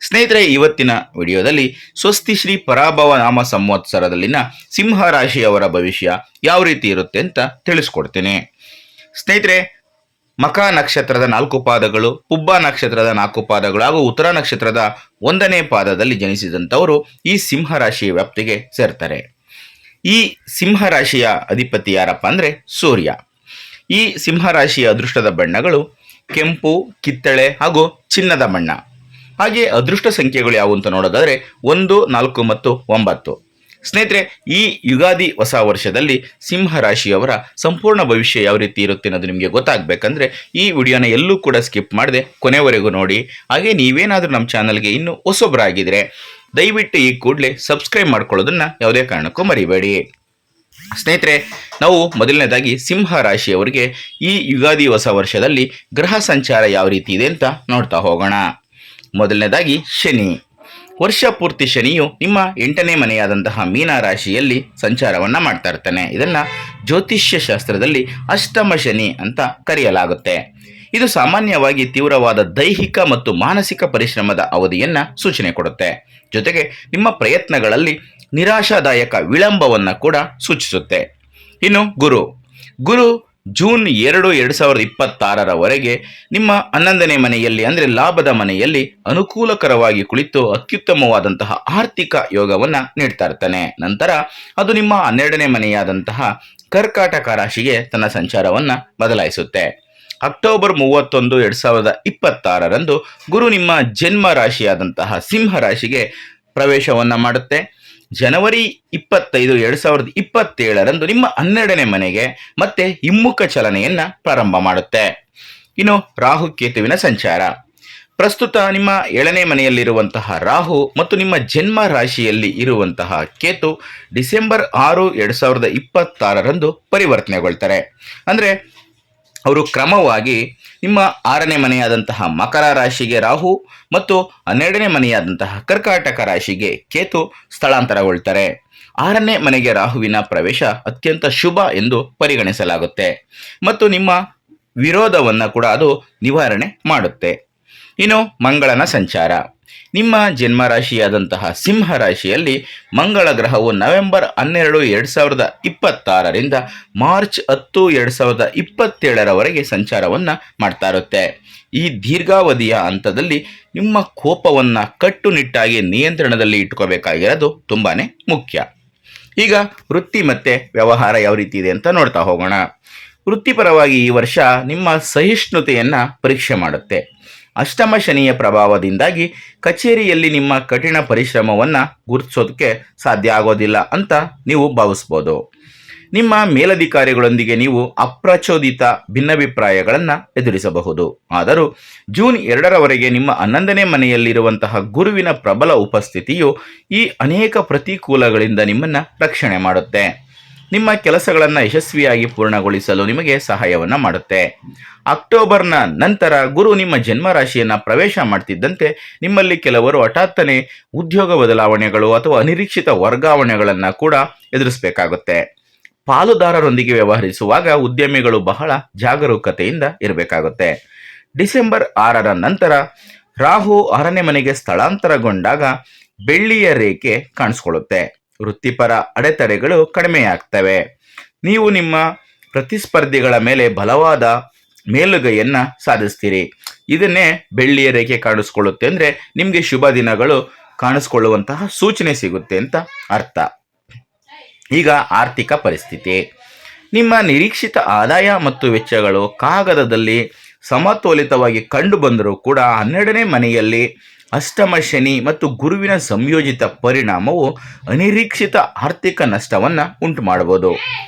ಸ್ನೇಹಿತರೆ, ಇವತ್ತಿನ ವಿಡಿಯೋದಲ್ಲಿ ಸ್ವಸ್ತಿ ಶ್ರೀ ಪರಾಭವ ನಾಮ ಸಂವತ್ಸರದಲ್ಲಿನ ಸಿಂಹ ರಾಶಿಯವರ ಭವಿಷ್ಯ ಯಾವ ರೀತಿ ಇರುತ್ತೆ ಅಂತ ತಿಳಿಸ್ಕೊಡ್ತೇನೆ. ಸ್ನೇಹಿತರೆ, ಮಖ ನಕ್ಷತ್ರದ 4 ಪಾದಗಳು, ಪುಬ್ಬ ನಕ್ಷತ್ರದ 4 ಪಾದಗಳು ಹಾಗೂ ಉತ್ತರ ನಕ್ಷತ್ರದ 1ನೇ ಪಾದದಲ್ಲಿ ಜನಿಸಿದಂಥವರು ಈ ಸಿಂಹ ರಾಶಿಯ ವ್ಯಾಪ್ತಿಗೆ ಸೇರ್ತಾರೆ. ಈ ಸಿಂಹ ರಾಶಿಯ ಅಧಿಪತಿ ಯಾರಪ್ಪ ಅಂದರೆ ಸೂರ್ಯ. ಈ ಸಿಂಹ ರಾಶಿಯ ಅದೃಷ್ಟದ ಬಣ್ಣಗಳು ಕೆಂಪು, ಕಿತ್ತಳೆ ಹಾಗೂ ಚಿನ್ನದ ಬಣ್ಣ. ಹಾಗೆ ಅದೃಷ್ಟ ಸಂಖ್ಯೆಗಳು ಯಾವುವು ಅಂತ ನೋಡೋದಾದರೆ 1, 4 ಮತ್ತು 9. ಸ್ನೇಹಿತರೆ, ಈ ಯುಗಾದಿ ಹೊಸ ವರ್ಷದಲ್ಲಿ ಸಿಂಹ ರಾಶಿಯವರ ಸಂಪೂರ್ಣ ಭವಿಷ್ಯ ಯಾವ ರೀತಿ ಇರುತ್ತೆ ಅನ್ನೋದು ನಿಮಗೆ ಗೊತ್ತಾಗಬೇಕಂದ್ರೆ ಈ ವಿಡಿಯೋನ ಎಲ್ಲೂ ಕೂಡ ಸ್ಕಿಪ್ ಮಾಡದೆ ಕೊನೆವರೆಗೂ ನೋಡಿ. ಹಾಗೆ ನೀವೇನಾದರೂ ನಮ್ಮ ಚಾನಲ್ಗೆ ಇನ್ನೂ ಹೊಸೊಬ್ಬರಾಗಿದ್ದರೆ ದಯವಿಟ್ಟು ಈ ಕೂಡಲೇ ಸಬ್ಸ್ಕ್ರೈಬ್ ಮಾಡ್ಕೊಳ್ಳೋದನ್ನು ಯಾವುದೇ ಕಾರಣಕ್ಕೂ ಮರಿಬೇಡಿ. ಸ್ನೇಹಿತರೆ, ನಾವು ಮೊದಲನೇದಾಗಿ ಸಿಂಹ ರಾಶಿಯವರಿಗೆ ಈ ಯುಗಾದಿ ಹೊಸ ವರ್ಷದಲ್ಲಿ ಗ್ರಹ ಸಂಚಾರ ಯಾವ ರೀತಿ ಇದೆ ಅಂತ ನೋಡ್ತಾ ಹೋಗೋಣ. ಮೊದಲನೇದಾಗಿ ಶನಿ. ವರ್ಷ ಪೂರ್ತಿ ಶನಿಯು ನಿಮ್ಮ 8ನೇ ಮನೆಯಾದಂತಹ ಮೀನ ರಾಶಿಯಲ್ಲಿ ಸಂಚಾರವನ್ನು ಮಾಡ್ತಾ ಇರ್ತಾನೆ. ಇದನ್ನು ಜ್ಯೋತಿಷ್ಯ ಶಾಸ್ತ್ರದಲ್ಲಿ ಅಷ್ಟಮ ಶನಿ ಅಂತ ಕರೆಯಲಾಗುತ್ತೆ. ಇದು ಸಾಮಾನ್ಯವಾಗಿ ತೀವ್ರವಾದ ದೈಹಿಕ ಮತ್ತು ಮಾನಸಿಕ ಪರಿಶ್ರಮದ ಅವಧಿಯನ್ನು ಸೂಚನೆ ಕೊಡುತ್ತೆ. ಜೊತೆಗೆ ನಿಮ್ಮ ಪ್ರಯತ್ನಗಳಲ್ಲಿ ನಿರಾಶಾದಾಯಕ ವಿಳಂಬವನ್ನು ಕೂಡ ಸೂಚಿಸುತ್ತೆ. ಇನ್ನು ಗುರು ಜೂನ್ 2, 2026ರವರೆಗೆ ನಿಮ್ಮ 11ನೇ ಮನೆಯಲ್ಲಿ ಅಂದರೆ ಲಾಭದ ಮನೆಯಲ್ಲಿ ಅನುಕೂಲಕರವಾಗಿ ಕುಳಿತು ಅತ್ಯುತ್ತಮವಾದಂತಹ ಆರ್ಥಿಕ ಯೋಗವನ್ನು ನೀಡ್ತಾ ಇರ್ತಾನೆ. ನಂತರ ಅದು ನಿಮ್ಮ 12ನೇ ಮನೆಯಾದಂತಹ ಕರ್ಕಾಟಕ ರಾಶಿಗೆ ತನ್ನ ಸಂಚಾರವನ್ನು ಬದಲಾಯಿಸುತ್ತೆ. ಅಕ್ಟೋಬರ್ 31, 2026ರಂದು ಗುರು ನಿಮ್ಮ ಜನ್ಮ ರಾಶಿಯಾದಂತಹ ಸಿಂಹ ರಾಶಿಗೆ ಪ್ರವೇಶವನ್ನು ಮಾಡುತ್ತೆ. ಜನವರಿ 25, 2027ರಂದು ನಿಮ್ಮ 12ನೇ ಮನೆಗೆ ಮತ್ತೆ ಹಿಮ್ಮುಖ ಚಲನೆಯನ್ನು ಪ್ರಾರಂಭ ಮಾಡುತ್ತೆ. ಇನ್ನು ರಾಹು ಕೇತುವಿನ ಸಂಚಾರ. ಪ್ರಸ್ತುತ ನಿಮ್ಮ 7ನೇ ಮನೆಯಲ್ಲಿರುವಂತಹ ರಾಹು ಮತ್ತು ನಿಮ್ಮ ಜನ್ಮ ರಾಶಿಯಲ್ಲಿ ಇರುವಂತಹ ಕೇತು ಡಿಸೆಂಬರ್ 6, 2026ರಂದು ಪರಿವರ್ತನೆಗೊಳ್ತಾರೆ. ಅಂದರೆ ಅವರು ಕ್ರಮವಾಗಿ ನಿಮ್ಮ 6ನೇ ಮನೆಯಾದಂತಹ ಮಕರ ರಾಶಿಗೆ ರಾಹು ಮತ್ತು 12ನೇ ಮನೆಯಾದಂತಹ ಕರ್ಕಾಟಕ ರಾಶಿಗೆ ಕೇತು ಸ್ಥಳಾಂತರಗೊಳ್ತಾರೆ. 6ನೇ ಮನೆಗೆ ರಾಹುವಿನ ಪ್ರವೇಶ ಅತ್ಯಂತ ಶುಭ ಎಂದು ಪರಿಗಣಿಸಲಾಗುತ್ತೆ ಮತ್ತು ನಿಮ್ಮ ವಿರೋಧವನ್ನು ಕೂಡ ಅದು ನಿವಾರಣೆ ಮಾಡುತ್ತೆ. ಇನ್ನು ಮಂಗಳನ ಸಂಚಾರ. ನಿಮ್ಮ ಜನ್ಮರಾಶಿಯಾದಂತಹ ಸಿಂಹ ರಾಶಿಯಲ್ಲಿ ಮಂಗಳ ಗ್ರಹವು ನವೆಂಬರ್ 12, 2026ರಿಂದ ಮಾರ್ಚ್ 10, 2027ರವರೆಗೆ ಸಂಚಾರವನ್ನು ಮಾಡ್ತಾ ಇರುತ್ತೆ. ಈ ದೀರ್ಘಾವಧಿಯ ಹಂತದಲ್ಲಿ ನಿಮ್ಮ ಕೋಪವನ್ನು ಕಟ್ಟುನಿಟ್ಟಾಗಿ ನಿಯಂತ್ರಣದಲ್ಲಿ ಇಟ್ಕೋಬೇಕಾಗಿರೋದು ತುಂಬಾ ಮುಖ್ಯ. ಈಗ ವೃತ್ತಿ ಮತ್ತು ವ್ಯವಹಾರ ಯಾವ ರೀತಿ ಇದೆ ಅಂತ ನೋಡ್ತಾ ಹೋಗೋಣ. ವೃತ್ತಿಪರವಾಗಿ ಈ ವರ್ಷ ನಿಮ್ಮ ಸಹಿಷ್ಣುತೆಯನ್ನು ಪರೀಕ್ಷೆ ಮಾಡುತ್ತೆ. ಅಷ್ಟಮ ಶನಿಯ ಪ್ರಭಾವದಿಂದಾಗಿ ಕಚೇರಿಯಲ್ಲಿ ನಿಮ್ಮ ಕಠಿಣ ಪರಿಶ್ರಮವನ್ನು ಗುರುತಿಸೋದಕ್ಕೆ ಸಾಧ್ಯ ಆಗೋದಿಲ್ಲ ಅಂತ ನೀವು ಭಾವಿಸ್ಬೋದು. ನಿಮ್ಮ ಮೇಲಧಿಕಾರಿಗಳೊಂದಿಗೆ ನೀವು ಅಪ್ರಚೋದಿತ ಭಿನ್ನಾಭಿಪ್ರಾಯಗಳನ್ನು ಎದುರಿಸಬಹುದು. ಆದರೂ ಜೂನ್ 2ರವರೆಗೆ ನಿಮ್ಮ 11ನೇ ಮನೆಯಲ್ಲಿರುವಂತಹ ಗುರುವಿನ ಪ್ರಬಲ ಉಪಸ್ಥಿತಿಯು ಈ ಅನೇಕ ಪ್ರತಿಕೂಲಗಳಿಂದ ನಿಮ್ಮನ್ನು ರಕ್ಷಣೆ ಮಾಡುತ್ತೆ. ನಿಮ್ಮ ಕೆಲಸಗಳನ್ನು ಯಶಸ್ವಿಯಾಗಿ ಪೂರ್ಣಗೊಳಿಸಲು ನಿಮಗೆ ಸಹಾಯವನ್ನು ಮಾಡುತ್ತೆ. ಅಕ್ಟೋಬರ್ನ ನಂತರ ಗುರು ನಿಮ್ಮ ಜನ್ಮರಾಶಿಯನ್ನು ಪ್ರವೇಶ ಮಾಡ್ತಿದ್ದಂತೆ ನಿಮ್ಮಲ್ಲಿ ಕೆಲವರು ಹಠಾತ್ತನೆ ಉದ್ಯೋಗ ಬದಲಾವಣೆಗಳು ಅಥವಾ ಅನಿರೀಕ್ಷಿತ ವರ್ಗಾವಣೆಗಳನ್ನು ಕೂಡ ಎದುರಿಸಬೇಕಾಗುತ್ತೆ. ಪಾಲುದಾರರೊಂದಿಗೆ ವ್ಯವಹರಿಸುವಾಗ ಉದ್ಯಮಿಗಳು ಬಹಳ ಜಾಗರೂಕತೆಯಿಂದ ಇರಬೇಕಾಗುತ್ತೆ. ಡಿಸೆಂಬರ್ 6ರ ನಂತರ ರಾಹು 6ನೇ ಮನೆಗೆ ಸ್ಥಳಾಂತರಗೊಂಡಾಗ ಬೆಳ್ಳಿಯ ರೇಖೆ ಕಾಣಿಸ್ಕೊಳ್ಳುತ್ತೆ. ವೃತ್ತಿಪರ ಅಡೆತಡೆಗಳು ಕಡಿಮೆಯಾಗ್ತವೆ. ನೀವು ನಿಮ್ಮ ಪ್ರತಿಸ್ಪರ್ಧಿಗಳ ಮೇಲೆ ಬಲವಾದ ಮೇಲುಗೈಯನ್ನು ಸಾಧಿಸ್ತೀರಿ. ಇದನ್ನೇ ಬೆಳ್ಳಿಯ ರೇಖೆ ಕಾಣಿಸ್ಕೊಳ್ಳುತ್ತೆ ಅಂದರೆ ನಿಮಗೆ ಶುಭ ದಿನಗಳು ಕಾಣಿಸ್ಕೊಳ್ಳುವಂತಹ ಸೂಚನೆ ಸಿಗುತ್ತೆ ಅಂತ ಅರ್ಥ. ಈಗ ಆರ್ಥಿಕ ಪರಿಸ್ಥಿತಿ. ನಿಮ್ಮ ನಿರೀಕ್ಷಿತ ಆದಾಯ ಮತ್ತು ವೆಚ್ಚಗಳು ಕಾಗದದಲ್ಲಿ ಸಮತೋಲಿತವಾಗಿ ಕಂಡು ಬಂದರೂ ಕೂಡ 12ನೇ ಮನೆಯಲ್ಲಿ ಅಷ್ಟಮ ಶನಿ ಮತ್ತು ಗುರುವಿನ ಸಂಯೋಜಿತ ಪರಿಣಾಮವು ಅನಿರೀಕ್ಷಿತ ಆರ್ಥಿಕ ನಷ್ಟವನ್ನು ಉಂಟು ಮಾಡಬಹುದು.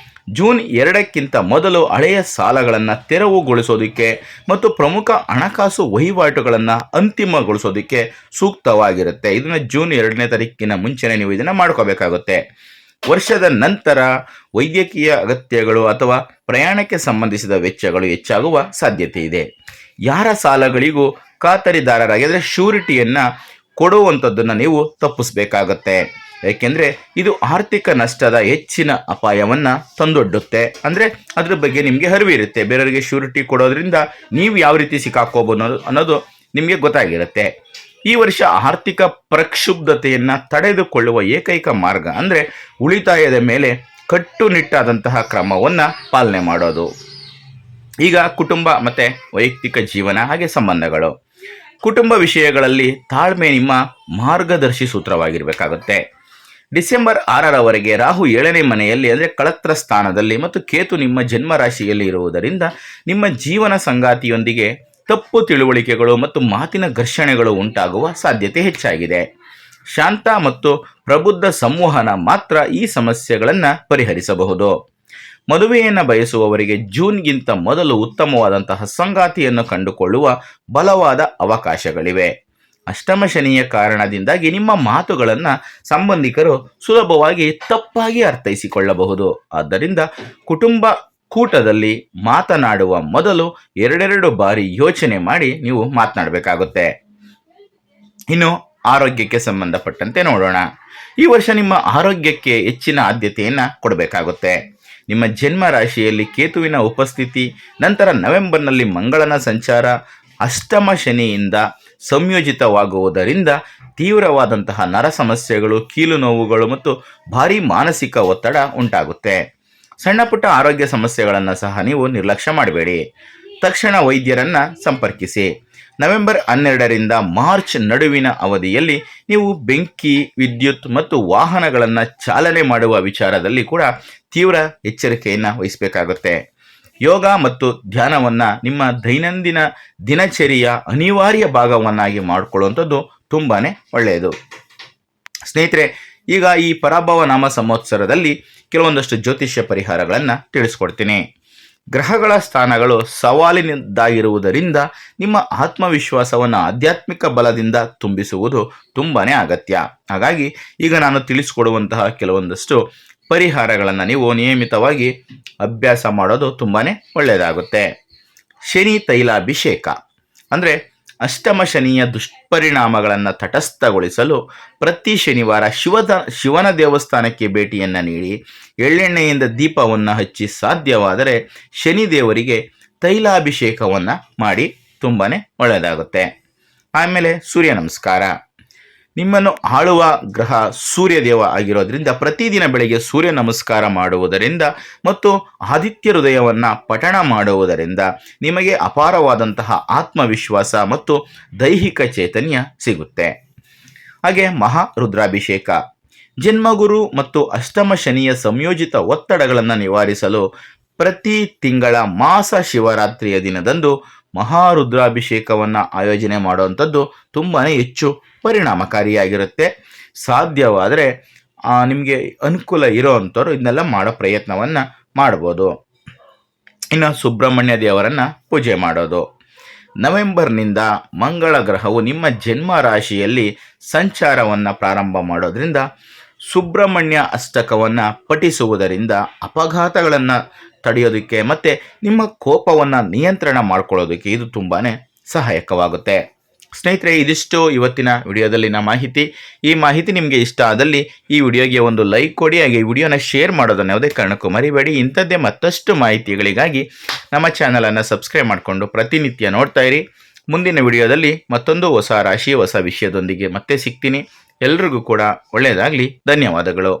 ಜೂನ್ 2ಕ್ಕಿಂತ ಮೊದಲು ಹಳೆಯ ಸಾಲಗಳನ್ನು ತೆರವುಗೊಳಿಸೋದಕ್ಕೆ ಮತ್ತು ಪ್ರಮುಖ ಹಣಕಾಸು ವಹಿವಾಟುಗಳನ್ನು ಅಂತಿಮಗೊಳಿಸೋದಕ್ಕೆ ಸೂಕ್ತವಾಗಿರುತ್ತೆ. ಇದನ್ನು ಜೂನ್ 2ನೇ ತಾರೀಕಿನ ಮುಂಚೆನೇ ನೀವು ಇದನ್ನು ಮಾಡ್ಕೋಬೇಕಾಗುತ್ತೆ. ವರ್ಷದ ನಂತರ ವೈದ್ಯಕೀಯ ಅಗತ್ಯಗಳು ಅಥವಾ ಪ್ರಯಾಣಕ್ಕೆ ಸಂಬಂಧಿಸಿದ ವೆಚ್ಚಗಳು ಹೆಚ್ಚಾಗುವ ಸಾಧ್ಯತೆ ಇದೆ. ಯಾರ ಸಾಲಗಳಿಗೂ ಖಾತರಿದಾರರಾಗಿ ಅಂದರೆ ಶ್ಯೂರಿಟಿಯನ್ನು ಕೊಡುವಂಥದ್ದನ್ನು ನೀವು ತಪ್ಪಿಸಬೇಕಾಗತ್ತೆ. ಏಕೆಂದರೆ ಇದು ಆರ್ಥಿಕ ನಷ್ಟದ ಹೆಚ್ಚಿನ ಅಪಾಯವನ್ನು ತಂದೊಡ್ಡುತ್ತೆ. ಅಂದರೆ ಅದ್ರ ಬಗ್ಗೆ ನಿಮಗೆ ಅರಿವಿರುತ್ತೆ. ಬೇರೆಯವರಿಗೆ ಶ್ಯೂರಿಟಿ ಕೊಡೋದ್ರಿಂದ ನೀವು ಯಾವ ರೀತಿ ಸಿಕ್ಕಾಕೋಬೋದು ಅನ್ನೋದು ನಿಮಗೆ ಗೊತ್ತಾಗಿರುತ್ತೆ. ಈ ವರ್ಷ ಆರ್ಥಿಕ ಪ್ರಕ್ಷುಬ್ಧತೆಯನ್ನು ತಡೆದುಕೊಳ್ಳುವ ಏಕೈಕ ಮಾರ್ಗ ಅಂದರೆ ಉಳಿತಾಯದ ಮೇಲೆ ಕಟ್ಟುನಿಟ್ಟಾದಂತಹ ಕ್ರಮವನ್ನು ಪಾಲನೆ ಮಾಡೋದು. ಈಗ ಕುಟುಂಬ ಮತ್ತು ವೈಯಕ್ತಿಕ ಜೀವನ ಹಾಗೆ ಸಂಬಂಧಗಳು. ಕುಟುಂಬ ವಿಷಯಗಳಲ್ಲಿ ತಾಳ್ಮೆ ನಿಮ್ಮ ಮಾರ್ಗದರ್ಶಿ ಸೂತ್ರವಾಗಿರಬೇಕಾಗುತ್ತೆ. ಡಿಸೆಂಬರ್ 6ರವರೆಗೆ ರಾಹು 7ನೇ ಮನೆಯಲ್ಲಿ ಅಂದರೆ ಕಳತ್ರ ಸ್ಥಾನದಲ್ಲಿ ಮತ್ತು ಕೇತು ನಿಮ್ಮ ಜನ್ಮ ರಾಶಿಯಲ್ಲಿ ಇರುವುದರಿಂದ ನಿಮ್ಮ ಜೀವನ ಸಂಗಾತಿಯೊಂದಿಗೆ ತಪ್ಪು ತಿಳುವಳಿಕೆಗಳು ಮತ್ತು ಮಾತಿನ ಘರ್ಷಣೆಗಳು ಉಂಟಾಗುವ ಸಾಧ್ಯತೆ ಹೆಚ್ಚಾಗಿದೆ. ಶಾಂತ ಮತ್ತು ಪ್ರಬುದ್ಧ ಸಂವಹನ ಮಾತ್ರ ಈ ಸಮಸ್ಯೆಗಳನ್ನು ಪರಿಹರಿಸಬಹುದು. ಮದುವೆಯನ್ನು ಬಯಸುವವರಿಗೆ ಜೂನ್ಗಿಂತ ಮೊದಲು ಉತ್ತಮವಾದಂತಹ ಸಂಗಾತಿಯನ್ನು ಕಂಡುಕೊಳ್ಳುವ ಬಲವಾದ ಅವಕಾಶಗಳಿವೆ. ಅಷ್ಟಮ ಶನಿಯ ಕಾರಣದಿಂದಾಗಿ ನಿಮ್ಮ ಮಾತುಗಳನ್ನು ಸಂಬಂಧಿಕರು ಸುಲಭವಾಗಿ ತಪ್ಪಾಗಿ ಅರ್ಥೈಸಿಕೊಳ್ಳಬಹುದು. ಆದ್ದರಿಂದ ಕುಟುಂಬ ಕೂಟದಲ್ಲಿ ಮಾತನಾಡುವ ಮೊದಲು ಎರಡೆರಡು ಬಾರಿ ಯೋಚನೆ ಮಾಡಿ ನೀವು ಮಾತನಾಡಬೇಕಾಗುತ್ತೆ. ಇನ್ನು ಆರೋಗ್ಯಕ್ಕೆ ಸಂಬಂಧಪಟ್ಟಂತೆ ನೋಡೋಣ. ಈ ವರ್ಷ ನಿಮ್ಮ ಆರೋಗ್ಯಕ್ಕೆ ಹೆಚ್ಚಿನ ಆದ್ಯತೆಯನ್ನು ಕೊಡಬೇಕಾಗುತ್ತೆ. ನಿಮ್ಮ ಜನ್ಮ ರಾಶಿಯಲ್ಲಿ ಕೇತುವಿನ ಉಪಸ್ಥಿತಿ, ನಂತರ ನವೆಂಬರ್ನಲ್ಲಿ ಮಂಗಳನ ಸಂಚಾರ ಅಷ್ಟಮ ಶನಿಯಿಂದ ಸಂಯೋಜಿತವಾಗುವುದರಿಂದ ತೀವ್ರವಾದಂತಹ ನರ ಸಮಸ್ಯೆಗಳು, ಕೀಲು ನೋವುಗಳು ಮತ್ತು ಭಾರೀ ಮಾನಸಿಕ ಒತ್ತಡ ಉಂಟಾಗುತ್ತೆ. ಸಣ್ಣ ಪುಟ್ಟ ಆರೋಗ್ಯ ಸಮಸ್ಯೆಗಳನ್ನು ಸಹ ನೀವು ನಿರ್ಲಕ್ಷ್ಯ ಮಾಡಬೇಡಿ. ತಕ್ಷಣ ವೈದ್ಯರನ್ನು ಸಂಪರ್ಕಿಸಿ. ನವೆಂಬರ್ 12ರಿಂದ ಮಾರ್ಚ್ ನಡುವಿನ ಅವಧಿಯಲ್ಲಿ ನೀವು ಬೆಂಕಿ, ವಿದ್ಯುತ್ ಮತ್ತು ವಾಹನಗಳನ್ನು ಚಾಲನೆ ಮಾಡುವ ವಿಚಾರದಲ್ಲಿ ಕೂಡ ತೀವ್ರ ಎಚ್ಚರಿಕೆಯನ್ನು ವಹಿಸಬೇಕಾಗುತ್ತೆ. ಯೋಗ ಮತ್ತು ಧ್ಯಾನವನ್ನು ನಿಮ್ಮ ದೈನಂದಿನ ದಿನಚರಿಯ ಅನಿವಾರ್ಯ ಭಾಗವನ್ನಾಗಿ ಮಾಡಿಕೊಳ್ಳುವಂಥದ್ದು ತುಂಬಾ ಒಳ್ಳೆಯದು. ಸ್ನೇಹಿತರೆ, ಈಗ ಈ ಪರಾಭವ ನಾಮ ಸಂವತ್ಸರದಲ್ಲಿ ಕೆಲವೊಂದಷ್ಟು ಜ್ಯೋತಿಷ್ಯ ಪರಿಹಾರಗಳನ್ನು ತಿಳಿಸ್ಕೊಡ್ತೀನಿ. ಗ್ರಹಗಳ ಸ್ಥಾನಗಳು ಸವಾಲಿನದ್ದಾಗಿರುವುದರಿಂದ ನಿಮ್ಮ ಆತ್ಮವಿಶ್ವಾಸವನ್ನು ಆಧ್ಯಾತ್ಮಿಕ ಬಲದಿಂದ ತುಂಬಿಸುವುದು ತುಂಬಾ ಅಗತ್ಯ. ಹಾಗಾಗಿ ಈಗ ನಾನು ತಿಳಿಸ್ಕೊಡುವಂತಹ ಕೆಲವೊಂದಷ್ಟು ಪರಿಹಾರಗಳನ್ನು ನೀವು ನಿಯಮಿತವಾಗಿ ಅಭ್ಯಾಸ ಮಾಡೋದು ತುಂಬಾ ಒಳ್ಳೆಯದಾಗುತ್ತೆ. ಶನಿ ತೈಲಾಭಿಷೇಕ ಅಂದರೆ ಅಷ್ಟಮ ಶನಿಯ ದುಷ್ಪರಿಣಾಮಗಳನ್ನು ತಟಸ್ಥಗೊಳಿಸಲು ಪ್ರತಿ ಶನಿವಾರ ಶಿವನ ದೇವಸ್ಥಾನಕ್ಕೆ ಭೇಟಿಯನ್ನು ನೀಡಿ ಎಳ್ಳೆಣ್ಣೆಯಿಂದ ದೀಪವನ್ನು ಹಚ್ಚಿ ಸಾಧ್ಯವಾದರೆ ಶನಿದೇವರಿಗೆ ತೈಲಾಭಿಷೇಕವನ್ನು ಮಾಡಿ ತುಂಬಾ ಒಳ್ಳೆಯದಾಗುತ್ತೆ. ಆಮೇಲೆ ಸೂರ್ಯ ನಮಸ್ಕಾರ. ನಿಮ್ಮನ್ನು ಆಳುವ ಗ್ರಹ ಸೂರ್ಯದೇವ ಆಗಿರೋದ್ರಿಂದ ಪ್ರತಿದಿನ ಬೆಳಗ್ಗೆ ಸೂರ್ಯ ನಮಸ್ಕಾರ ಮಾಡುವುದರಿಂದ ಮತ್ತು ಆದಿತ್ಯ ಹೃದಯವನ್ನು ಪಠಣ ಮಾಡುವುದರಿಂದ ನಿಮಗೆ ಅಪಾರವಾದಂತಹ ಆತ್ಮವಿಶ್ವಾಸ ಮತ್ತು ದೈಹಿಕ ಚೈತನ್ಯ ಸಿಗುತ್ತೆ. ಹಾಗೆ ಮಹಾ ರುದ್ರಾಭಿಷೇಕ. ಜನ್ಮಗುರು ಮತ್ತು ಅಷ್ಟಮ ಶನಿಯ ಸಂಯೋಜಿತ ಒತ್ತಡಗಳನ್ನು ನಿವಾರಿಸಲು ಪ್ರತಿ ತಿಂಗಳ ಮಾಸ ಶಿವರಾತ್ರಿಯ ದಿನದಂದು ಮಹಾರುದ್ರಾಭಿಷೇಕವನ್ನು ಆಯೋಜನೆ ಮಾಡುವಂಥದ್ದು ತುಂಬಾ ಹೆಚ್ಚು ಪರಿಣಾಮಕಾರಿಯಾಗಿರುತ್ತೆ. ಸಾಧ್ಯವಾದರೆ ನಿಮಗೆ ಅನುಕೂಲ ಇರೋವಂಥವ್ರು ಇದನ್ನೆಲ್ಲ ಮಾಡೋ ಪ್ರಯತ್ನವನ್ನು ಮಾಡ್ಬೋದು. ಇನ್ನು ಸುಬ್ರಹ್ಮಣ್ಯ ದೇವರನ್ನು ಪೂಜೆ ಮಾಡೋದು. ನವೆಂಬರ್ನಿಂದ ಮಂಗಳ ಗ್ರಹವು ನಿಮ್ಮ ಜನ್ಮ ರಾಶಿಯಲ್ಲಿ ಸಂಚಾರವನ್ನು ಪ್ರಾರಂಭ ಮಾಡೋದ್ರಿಂದ ಸುಬ್ರಹ್ಮಣ್ಯ ಅಷ್ಟಕವನ್ನು ಪಠಿಸುವುದರಿಂದ ಅಪಘಾತಗಳನ್ನು ತಡೆಯೋದಕ್ಕೆ ಮತ್ತು ನಿಮ್ಮ ಕೋಪವನ್ನು ನಿಯಂತ್ರಣ ಮಾಡ್ಕೊಳ್ಳೋದಕ್ಕೆ ಇದು ತುಂಬಾ ಸಹಾಯಕವಾಗುತ್ತೆ. ಸ್ನೇಹಿತರೆ, ಇದಿಷ್ಟು ಇವತ್ತಿನ ವಿಡಿಯೋದಲ್ಲಿನ ಮಾಹಿತಿ. ಈ ಮಾಹಿತಿ ನಿಮಗೆ ಇಷ್ಟ ಆದಲ್ಲಿ ಈ ವಿಡಿಯೋಗೆ ಒಂದು ಲೈಕ್ ಕೊಡಿ, ಹಾಗೆ ಈ ವಿಡಿಯೋನ ಶೇರ್ ಮಾಡೋದನ್ನು ಯಾವುದೇ ಕಾರಣಕ್ಕೂ ಮರಿಬೇಡಿ. ಇಂಥದ್ದೇ ಮತ್ತಷ್ಟು ಮಾಹಿತಿಗಳಿಗಾಗಿ ನಮ್ಮ ಚಾನಲನ್ನು ಸಬ್ಸ್ಕ್ರೈಬ್ ಮಾಡಿಕೊಂಡು ಪ್ರತಿನಿತ್ಯ ನೋಡ್ತಾ ಇರಿ. ಮುಂದಿನ ವಿಡಿಯೋದಲ್ಲಿ ಮತ್ತೊಂದು ಹೊಸ ರಾಶಿ ಹೊಸ ವಿಷಯದೊಂದಿಗೆ ಮತ್ತೆ ಸಿಗ್ತೀನಿ. ಎಲ್ರಿಗೂ ಕೂಡ ಒಳ್ಳೆಯದಾಗಲಿ. ಧನ್ಯವಾದಗಳು.